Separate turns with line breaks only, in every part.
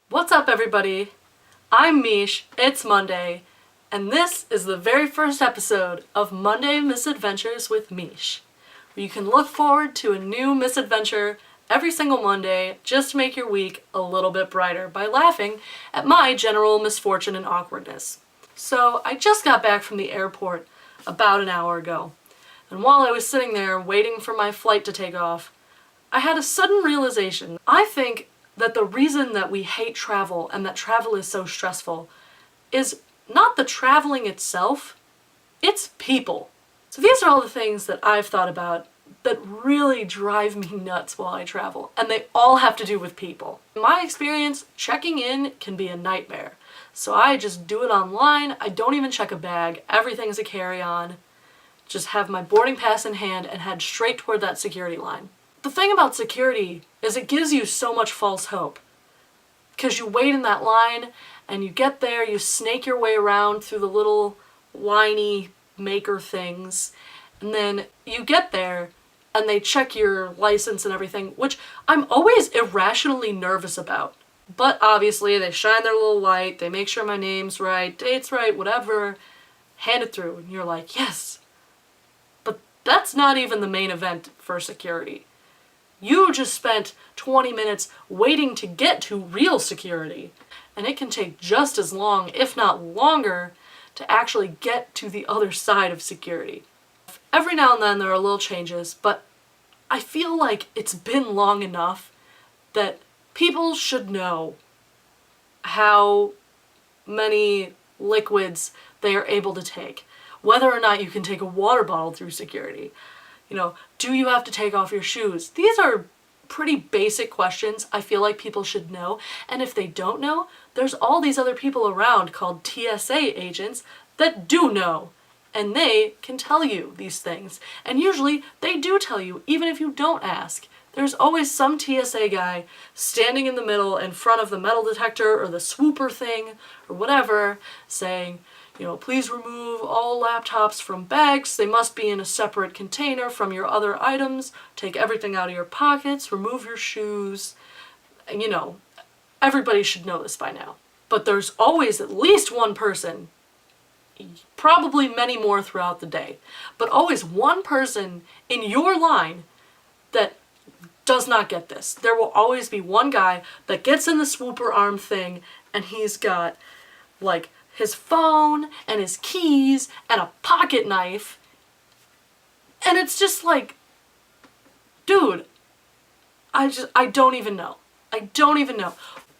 What's up, everybody? I'm Mich, it's Monday, and this is the very first episode of Monday Misadventures with Mich, where you can look forward to a new misadventure every single Monday just to make your week a little bit brighter by laughing at my general misfortune and awkwardness. So, I just got back from the airport about an hour ago, and while I was sitting there waiting for my flight to take off, I had a sudden realization. I think that the reason that we hate travel and that travel is so stressful is not the traveling itself, it's people. So these are all the things that I've thought about that really drive me nuts while I travel, and they all have to do with people. In my experience, checking in can be a nightmare. So I just do it online, I don't even check a bag, everything's a carry-on, just have my boarding pass in hand and head straight toward that security line. The thing about security is it gives you so much false hope. Because you wait in that line, and you get there, you snake your way around through the little whiny maker things, and then you get there, and they check your license and everything, which I'm always irrationally nervous about. But obviously, they shine their little light, they make sure my name's right, date's right, whatever, hand it through, and you're like, yes. But that's not even the main event for security. You just spent 20 minutes waiting to get to real security, and it can take just as long, if not longer, to actually get to the other side of security. Every now and then there are little changes, but I feel like it's been long enough that people should know how many liquids they are able to take, whether or not you can take a water bottle through security. Do you have to take off your shoes? These are pretty basic questions I feel like people should know, and if they don't know, there's all these other people around called TSA agents that do know, and they can tell you these things. And usually they do tell you, even if you don't ask. There's always some TSA guy standing in the middle in front of the metal detector or the swooper thing or whatever, saying, please remove all laptops from bags. They must be in a separate container from your other items. Take everything out of your pockets. Remove your shoes. And, everybody should know this by now. But there's always at least one person, probably many more throughout the day, but always one person in your line that does not get this. There will always be one guy that gets in the swooper arm thing, and he's got, his phone and his keys and a pocket knife, and it's just like, dude, I don't even know.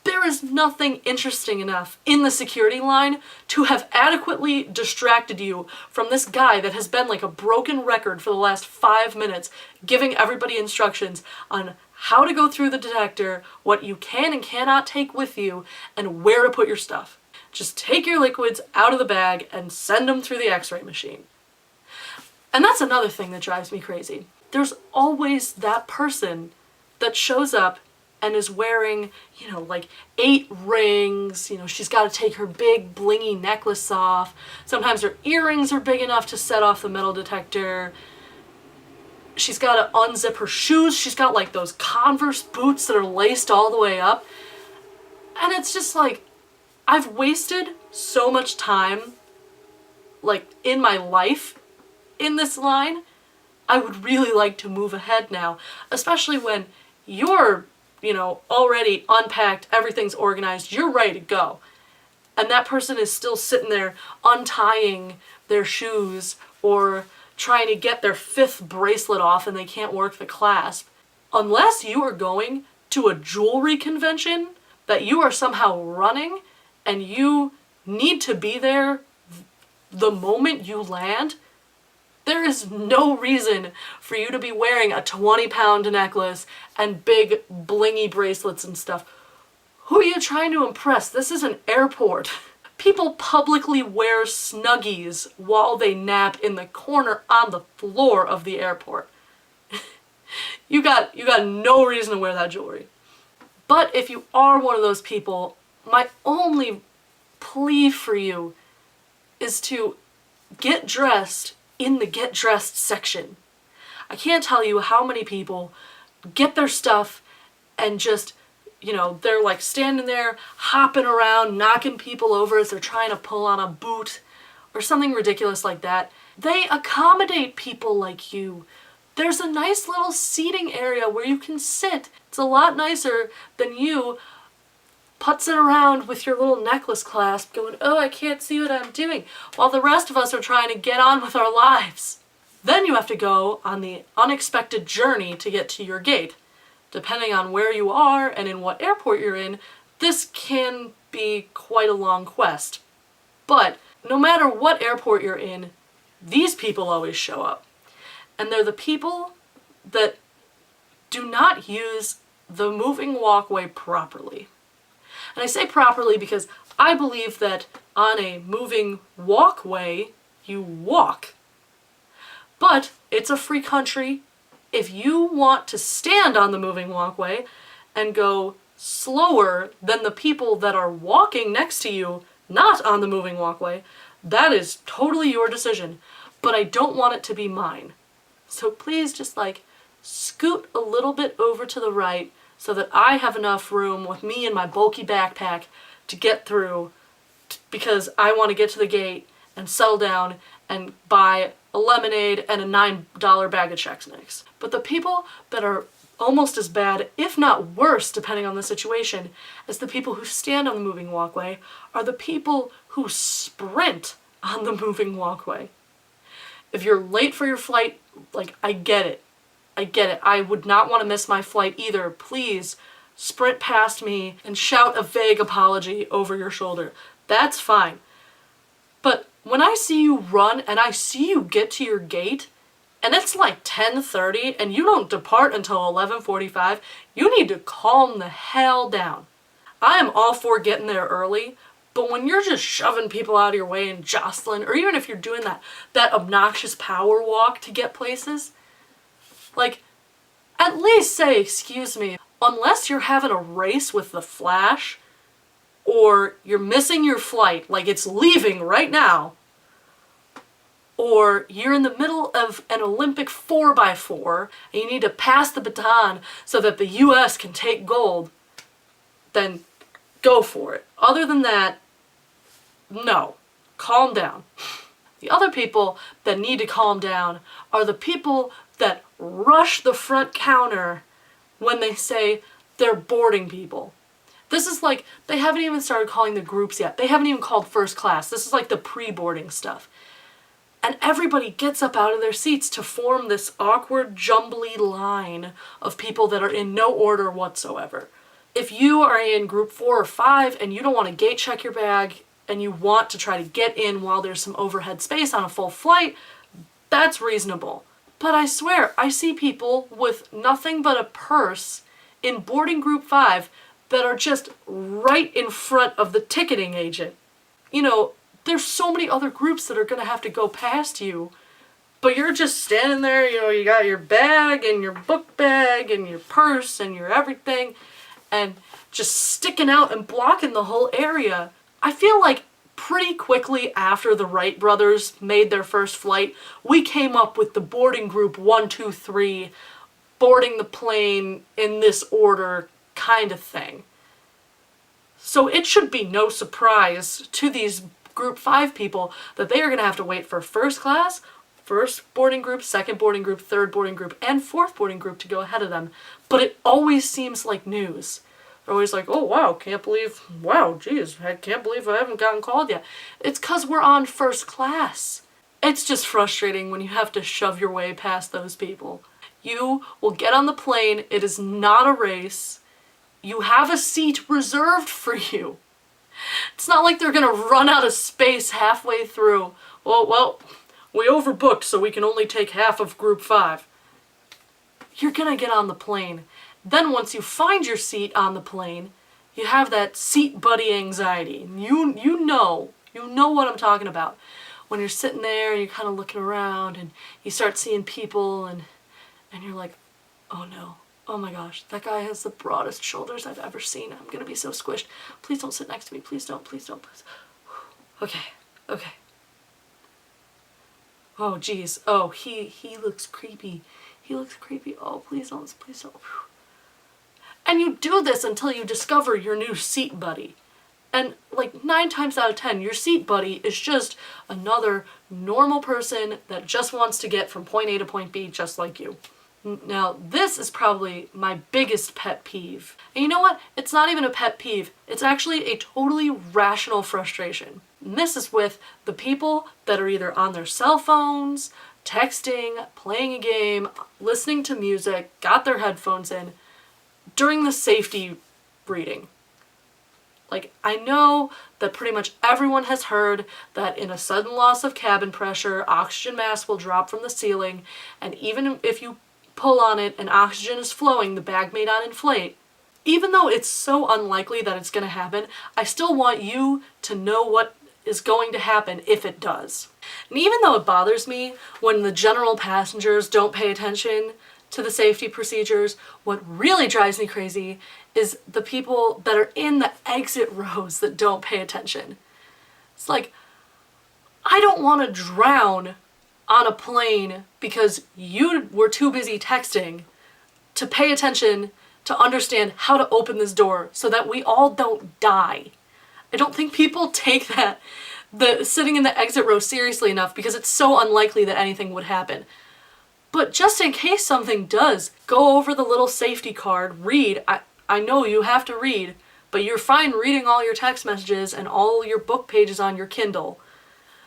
There is nothing interesting enough in the security line to have adequately distracted you from this guy that has been like a broken record for the last 5 minutes, giving everybody instructions on how to go through the detector, what you can and cannot take with you, and where to put your stuff. Just take your liquids out of the bag and send them through the x-ray machine. And that's another thing that drives me crazy. There's always that person that shows up and is wearing, 8 rings, she's got to take her big blingy necklace off. Sometimes her earrings are big enough to set off the metal detector. She's got to unzip her shoes. She's got those Converse boots that are laced all the way up. And it's just I've wasted so much time, in my life, in this line. I would really like to move ahead now, especially when you're, already unpacked, everything's organized, you're ready to go. And that person is still sitting there untying their shoes or trying to get their 5th bracelet off and they can't work the clasp. Unless you are going to a jewelry convention that you are somehow running, and you need to be there the moment you land, there is no reason for you to be wearing a 20-pound necklace and big blingy bracelets and stuff. Who are you trying to impress? This is an airport. People publicly wear Snuggies while they nap in the corner on the floor of the airport. You got no reason to wear that jewelry. But if you are one of those people, my only plea for you is to get dressed in the get dressed section. I can't tell you how many people get their stuff and just they're like standing there, hopping around, knocking people over as they're trying to pull on a boot or something ridiculous like that. They accommodate people like you. There's a nice little seating area where you can sit. It's a lot nicer than you putzing around with your little necklace clasp going, oh, I can't see what I'm doing, while the rest of us are trying to get on with our lives. Then you have to go on the unexpected journey to get to your gate. Depending on where you are and in what airport you're in, this can be quite a long quest. But no matter what airport you're in, these people always show up. And they're the people that do not use the moving walkway properly. And I say properly because I believe that on a moving walkway, you walk. But it's a free country. If you want to stand on the moving walkway and go slower than the people that are walking next to you, not on the moving walkway, that is totally your decision. But I don't want it to be mine. So please just scoot a little bit over to the right so that I have enough room with me and my bulky backpack to get through, because I want to get to the gate and settle down and buy a lemonade and a $9 bag of Chex Mix. But the people that are almost as bad, if not worse, depending on the situation, as the people who stand on the moving walkway are the people who sprint on the moving walkway. If you're late for your flight, I get it. I would not want to miss my flight either. Please sprint past me and shout a vague apology over your shoulder. That's fine. But when I see you run and I see you get to your gate and it's 10:30 and you don't depart until 11:45, you need to calm the hell down. I am all for getting there early, but when you're just shoving people out of your way and jostling, or even if you're doing that obnoxious power walk to get places, at least say, excuse me, unless you're having a race with the Flash, or you're missing your flight, it's leaving right now, or you're in the middle of an Olympic 4x4 and you need to pass the baton so that the US can take gold, then go for it. Other than that, no. Calm down. The other people that need to calm down are the people that rush the front counter when they say they're boarding people. This is they haven't even started calling the groups yet. They haven't even called first class. This is the pre-boarding stuff. And everybody gets up out of their seats to form this awkward, jumbly line of people that are in no order whatsoever. If you are in group 4 or 5 and you don't want to gate check your bag and you want to try to get in while there's some overhead space on a full flight, that's reasonable. But I swear, I see people with nothing but a purse in boarding group 5 that are just right in front of the ticketing agent. There's so many other groups that are going to have to go past you, but you're just standing there, you got your bag and your book bag and your purse and your everything, and just sticking out and blocking the whole area. I feel pretty quickly after the Wright brothers made their first flight, we came up with the boarding group 1, 2, 3, boarding the plane in this order kind of thing. So it should be no surprise to these group 5 people that they are going to have to wait for first class, first boarding group, second boarding group, third boarding group, and fourth boarding group to go ahead of them. But it always seems like news. They're always oh wow, can't believe I haven't gotten called yet. It's because we're on first class. It's just frustrating when you have to shove your way past those people. You will get on the plane. It is not a race. You have a seat reserved for you. It's not like they're going to run out of space halfway through. Well, we overbooked, so we can only take half of group 5. You're going to get on the plane. Then once you find your seat on the plane, you have that seat buddy anxiety. You know what I'm talking about. When you're sitting there and you're kind of looking around and you start seeing people and you're like, oh no. Oh my gosh, that guy has the broadest shoulders I've ever seen. I'm gonna be so squished. Please don't sit next to me. Please don't, please. Okay. Oh geez. Oh, he looks creepy. Oh, please don't. And you do this until you discover your new seat buddy. And like 9 times out of 10, your seat buddy is just another normal person that just wants to get from point A to point B just like you. Now, this is probably my biggest pet peeve. And you know what? It's not even a pet peeve. It's actually a totally rational frustration. And this is with the people that are either on their cell phones, texting, playing a game, listening to music, got their headphones in, during the safety reading. Like, I know that pretty much everyone has heard that in a sudden loss of cabin pressure, oxygen mask will drop from the ceiling, and even if you pull on it and oxygen is flowing, the bag may not inflate. Even though it's so unlikely that it's going to happen, I still want you to know what is going to happen if it does. And even though it bothers me when the general passengers don't pay attention to the safety procedures, what really drives me crazy is the people that are in the exit rows that don't pay attention. It's like, I don't want to drown on a plane because you were too busy texting to pay attention to understand how to open this door so that we all don't die. I don't think people take the sitting in the exit row seriously enough because it's so unlikely that anything would happen. But just in case something does, go over the little safety card, read. I know you have to read, but you're fine reading all your text messages and all your book pages on your Kindle.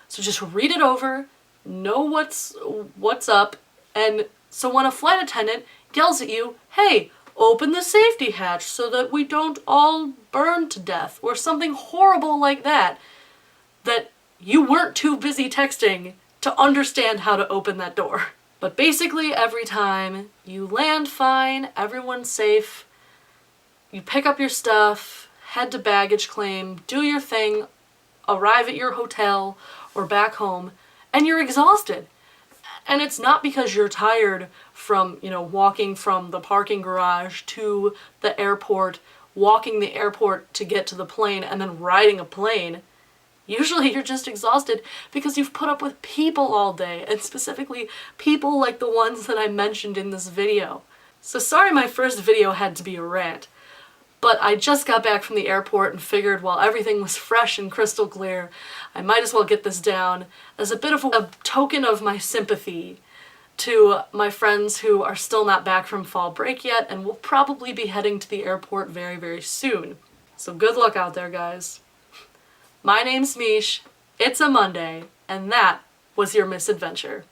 So just read it over, know what's up, and so when a flight attendant yells at you, hey, open the safety hatch so that we don't all burn to death, or something horrible like that you weren't too busy texting to understand how to open that door. But basically every time you land fine, everyone's safe, you pick up your stuff, head to baggage claim, do your thing, arrive at your hotel or back home, and you're exhausted. And it's not because you're tired from, walking from the parking garage to the airport, walking the airport to get to the plane, and then riding a plane. Usually you're just exhausted because you've put up with people all day, and specifically people like the ones that I mentioned in this video. So sorry my first video had to be a rant, but I just got back from the airport and figured while everything was fresh and crystal clear, I might as well get this down as a bit of a token of my sympathy to my friends who are still not back from fall break yet and will probably be heading to the airport very, very soon. So good luck out there, guys. My name's Mich, it's a Monday, and that was your misadventure.